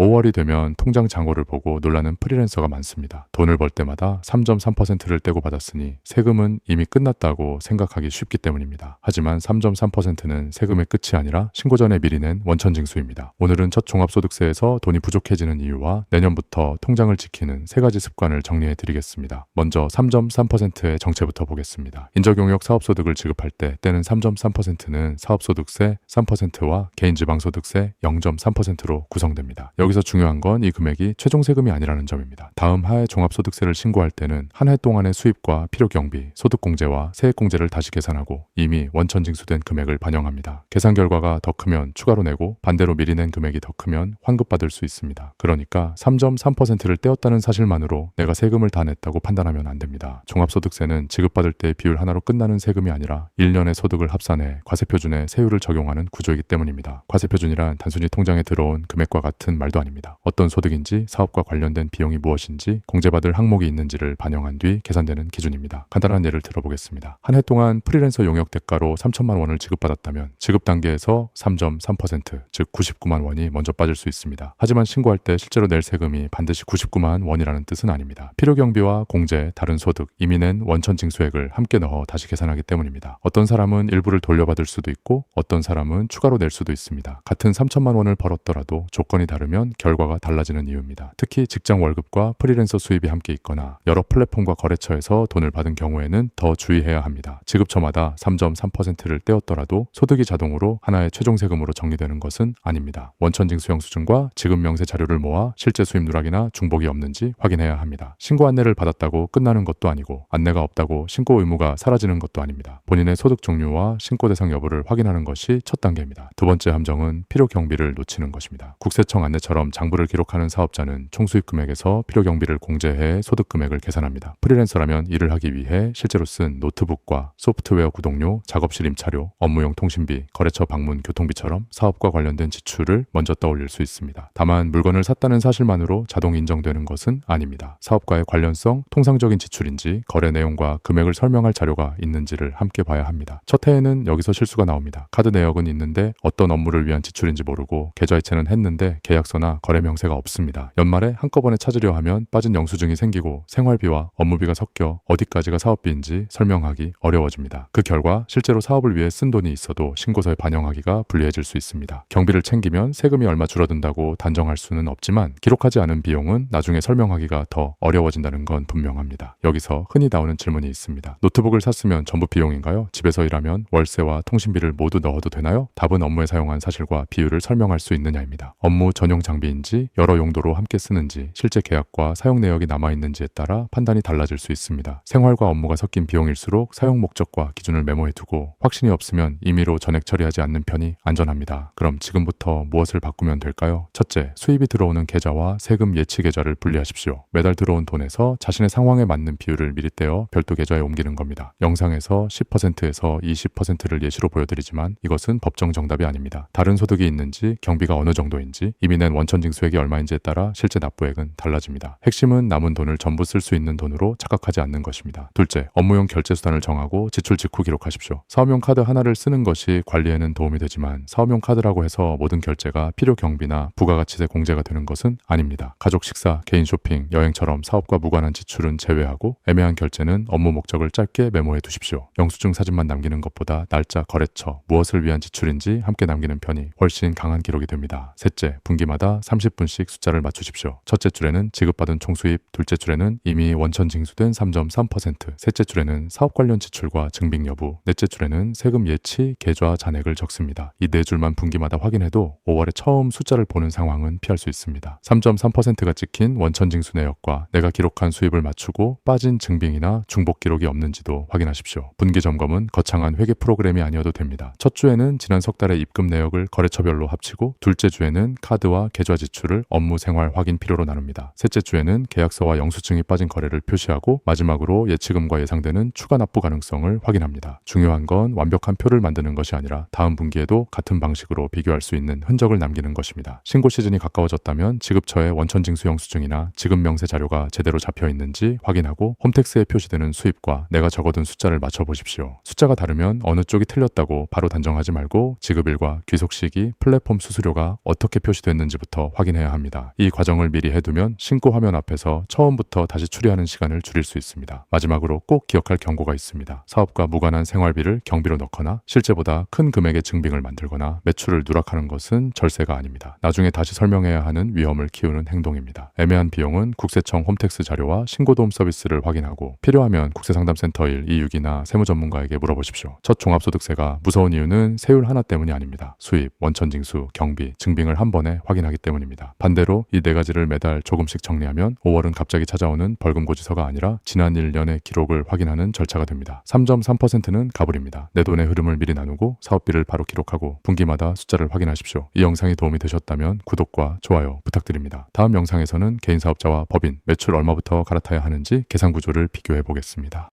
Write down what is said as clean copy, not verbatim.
5월이 되면 통장 잔고를 보고 놀라는 프리랜서가 많습니다. 돈을 벌 때마다 3.3%를 떼고 받았으니 세금은 이미 끝났다고 생각하기 쉽기 때문입니다. 하지만 3.3%는 세금의 끝이 아니라 신고 전에 미리 낸 원천징수입니다. 오늘은 첫 종합소득세에서 돈이 부족해지는 이유와 내년부터 통장을 지키는 세 가지 습관을 정리해 드리겠습니다. 먼저 3.3%의 정체부터 보겠습니다. 인적용역 사업소득을 지급할 때 떼는 3.3%는 사업소득세 3%와 개인지방소득세 0.3%로 구성됩니다. 여기서 중요한 건 이 금액이 최종 세금이 아니라는 점입니다. 다음 하에 종합소득세를 신고할 때는 한 해 동안의 수입과 필요경비, 소득공제와 세액공제를 다시 계산하고 이미 원천징수된 금액을 반영합니다. 계산 결과가 더 크면 추가로 내고 반대로 미리 낸 금액이 더 크면 환급받을 수 있습니다. 그러니까 3.3%를 떼었다는 사실만으로 내가 세금을 다 냈다고 판단하면 안 됩니다. 종합소득세는 지급받을 때 비율 하나로 끝나는 세금이 아니라 1년의 소득을 합산해 과세표준에 세율을 적용하는 구조이기 때문입니다. 과세표준이란 단순히 통장에 들어온 금액과 같은 말도 아닙니다. 어떤 소득인지 사업과 관련된 비용이 무엇인지 공제받을 항목이 있는지를 반영한 뒤 계산되는 기준입니다. 간단한 예를 들어보겠습니다. 한 해 동안 프리랜서 용역 대가로 3천만 원을 지급받았다면 지급 단계에서 3.3% 즉 99만 원이 먼저 빠질 수 있습니다. 하지만 신고할 때 실제로 낼 세금이 반드시 99만 원이라는 뜻은 아닙니다. 필요경비와 공제, 다른 소득, 이미 낸 원천징수액을 함께 넣어 다시 계산하기 때문입니다. 어떤 사람은 일부를 돌려받을 수도 있고 어떤 사람은 추가로 낼 수도 있습니다. 같은 3천만 원을 벌었더라도 조건이 다르면 결과가 달라지는 이유입니다. 특히 직장 월급과 프리랜서 수입이 함께 있거나 여러 플랫폼과 거래처에서 돈을 받은 경우에는 더 주의해야 합니다. 지급처마다 3.3%를 떼었더라도 소득이 자동으로 하나의 최종 세금으로 정리되는 것은 아닙니다. 원천징수 영수증과 지급 명세 자료를 모아 실제 수입 누락이나 중복이 없는지 확인해야 합니다. 신고 안내를 받았다고 끝나는 것도 아니고 안내가 없다고 신고 의무가 사라지는 것도 아닙니다. 본인의 소득 종류와 신고 대상 여부를 확인하는 것이 첫 단계입니다. 두 번째 함정은 필요 경비를 놓치는 것입니다. 국세청 안내처럼 장부를 기록하는 사업자는 총수입 금액에서 필요 경비를 공제해 소득 금액을 계산합니다. 프리랜서라면 일을 하기 위해 실제로 쓴 노트북과 소프트웨어 구독료, 작업실 임차료, 업무용 통신비, 거래처 방문 교통비처럼 사업과 관련된 지출을 먼저 떠올릴 수 있습니다. 다만 물건을 샀다는 사실만으로 자동 인정되는 것은 아닙니다. 사업과의 관련성, 통상적인 지출인지 거래 내용과 금액을 설명할 자료가 있는지를 함께 봐야 합니다. 첫 해에는 여기서 실수가 나옵니다. 카드 내역은 있는데 어떤 업무를 위한 지출인지 모르고 계좌이체는 했는데 계약서나 거래 명세가 없습니다. 연말에 한꺼번에 찾으려 하면 빠진 영수증이 생기고 생활비와 업무비가 섞여 어디까지가 사업비인지 설명하기 어려워집니다. 그 결과 실제로 사업을 위해 쓴 돈이 있어도 신고서에 반영하기가 불리해질 수 있습니다. 경비를 챙기면 세금이 얼마 줄어든다고 단정할 수는 없지만 기록하지 않은 비용은 나중에 설명하기가 더 어려워진다는 건 분명합니다. 여기서 흔히 나오는 질문이 있습니다. 노트북을 샀으면 전부 비용인가요? 집에서 일하면 월세와 통신비를 모두 넣어도 되나요? 답은 업무에 사용한 사실과 비율을 설명할 수 있느냐입니다. 업무 전용 장비인지 여러 용도로 함께 쓰는지 실제 계약과 사용 내역이 남아있는지에 따라 판단이 달라질 수 있습니다. 생활과 업무가 섞인 비용일수록 사용 목적과 기준을 메모해두고 확신이 없으면 임의로 전액 처리하지 않는 편이 안전합니다. 그럼 지금부터 무엇을 바꾸면 될까요? 첫째, 수입이 들어오는 계좌와 세금 예치 계좌를 분리하십시오. 매달 들어온 돈에서 자신의 상황에 맞는 비율을 미리 떼어 별도 계좌에 옮기는 겁니다. 영상에서 10%에서 20%를 예시로 보여드리지만 이것은 법정 정답이 아닙니다. 다른 소득이 있는지, 경비가 어느 정도인지, 이미 낸 원천징수액이 얼마인지에 따라 실제 납부액은 달라집니다. 핵심은 남은 돈을 전부 쓸 수 있는 돈으로 착각하지 않는 것입니다. 둘째, 업무용 결제 수단을 정하고 지출 직후 기록하십시오. 사업용 카드 하나를 쓰는 것이 관리에는 도움이 되지만 사업용 카드라고 해서 모든 결제가 필요 경비나 부가가치세 공제가 되는 것은 아닙니다. 가족 식사, 개인 쇼핑, 여행처럼 사업과 무관한 지출은 제외하고 애매한 결제는 업무 목적을 짧게 메모해 두십시오. 영수증 사진만 남기는 것보다 날짜, 거래처, 무엇을 위한 지출인지 함께 남기는 편이 훨씬 강한 기록이 됩니다. 셋째, 분기마다 30분씩 숫자를 맞추십시오. 첫째 줄에는 지급받은 총수입, 둘째 줄에는 이미 원천 징수된 3.3%, 셋째 줄에는 사업 관련 지출과 증빙 여부, 넷째 줄에는 세금 예치, 계좌 잔액을 적습니다. 이 네 줄만 분기마다 확인해도 5월에 처음 숫자를 보는 상황은 피할 수 있습니다. 3.3%가 찍힌 원천 징수 내역과 내가 기록한 수입을 맞추고 빠진 증빙이나 중복 기록이 없는지도 확인하십시오. 분기 점검은 거창한 회계 프로그램이 아니어도 됩니다. 첫 주에는 지난 석 달의 입금 내역을 거래처별로 합치고 둘째 주에는 카드와 계좌 지출을 업무 생활 확인 필요로 나눕니다. 셋째 주에는 계약서와 영수증이 빠진 거래를 표시하고 마지막으로 예치금과 예상되는 추가 납부 가능성을 확인합니다. 중요한 건 완벽한 표를 만드는 것이 아니라 다음 분기에도 같은 방식으로 비교할 수 있는 흔적을 남기는 것입니다. 신고 시즌이 가까워졌다면 지급처에 원천징수 영수증이나 지급 명세 자료가 제대로 잡혀 있는지 확인하고 홈택스에 표시되는 수입과 내가 적어둔 숫자를 맞춰보십시오. 숫자가 다르면 어느 쪽이 틀렸다고 바로 단정하지 말고 지급일과 귀속 시기, 플랫폼 수수료가 어떻게 표시됐는지부터 얼마부터 확인해야 합니다. 이 과정을 미리 해두면 신고 화면 앞에서 처음부터 다시 추리하는 시간을 줄일 수 있습니다. 마지막으로 꼭 기억할 경고가 있습니다. 사업과 무관한 생활비를 경비로 넣거나 실제보다 큰 금액의 증빙을 만들거나 매출을 누락하는 것은 절세가 아닙니다. 나중에 다시 설명해야 하는 위험을 키우는 행동입니다. 애매한 비용은 국세청 홈택스 자료와 신고도움 서비스를 확인하고 필요하면 국세상담센터 126이나 세무전문가에게 물어보십시오. 첫 종합소득세가 무서운 이유는 세율 하나 때문이 아닙니다. 수입, 원천징수, 경비, 증빙을 한 번에 확인하기 때문입니다. 반대로 이 네 가지를 매달 조금씩 정리하면 5월은 갑자기 찾아오는 벌금 고지서가 아니라 지난 1년의 기록을 확인하는 절차가 됩니다. 3.3%는 가불입니다. 내 돈의 흐름을 미리 나누고 사업비를 바로 기록하고 분기마다 숫자를 확인하십시오. 이 영상이 도움이 되셨다면 구독과 좋아요 부탁드립니다. 다음 영상에서는 개인 사업자와 법인, 매출 얼마부터 갈아타야 하는지 계산 구조를 비교해 보겠습니다.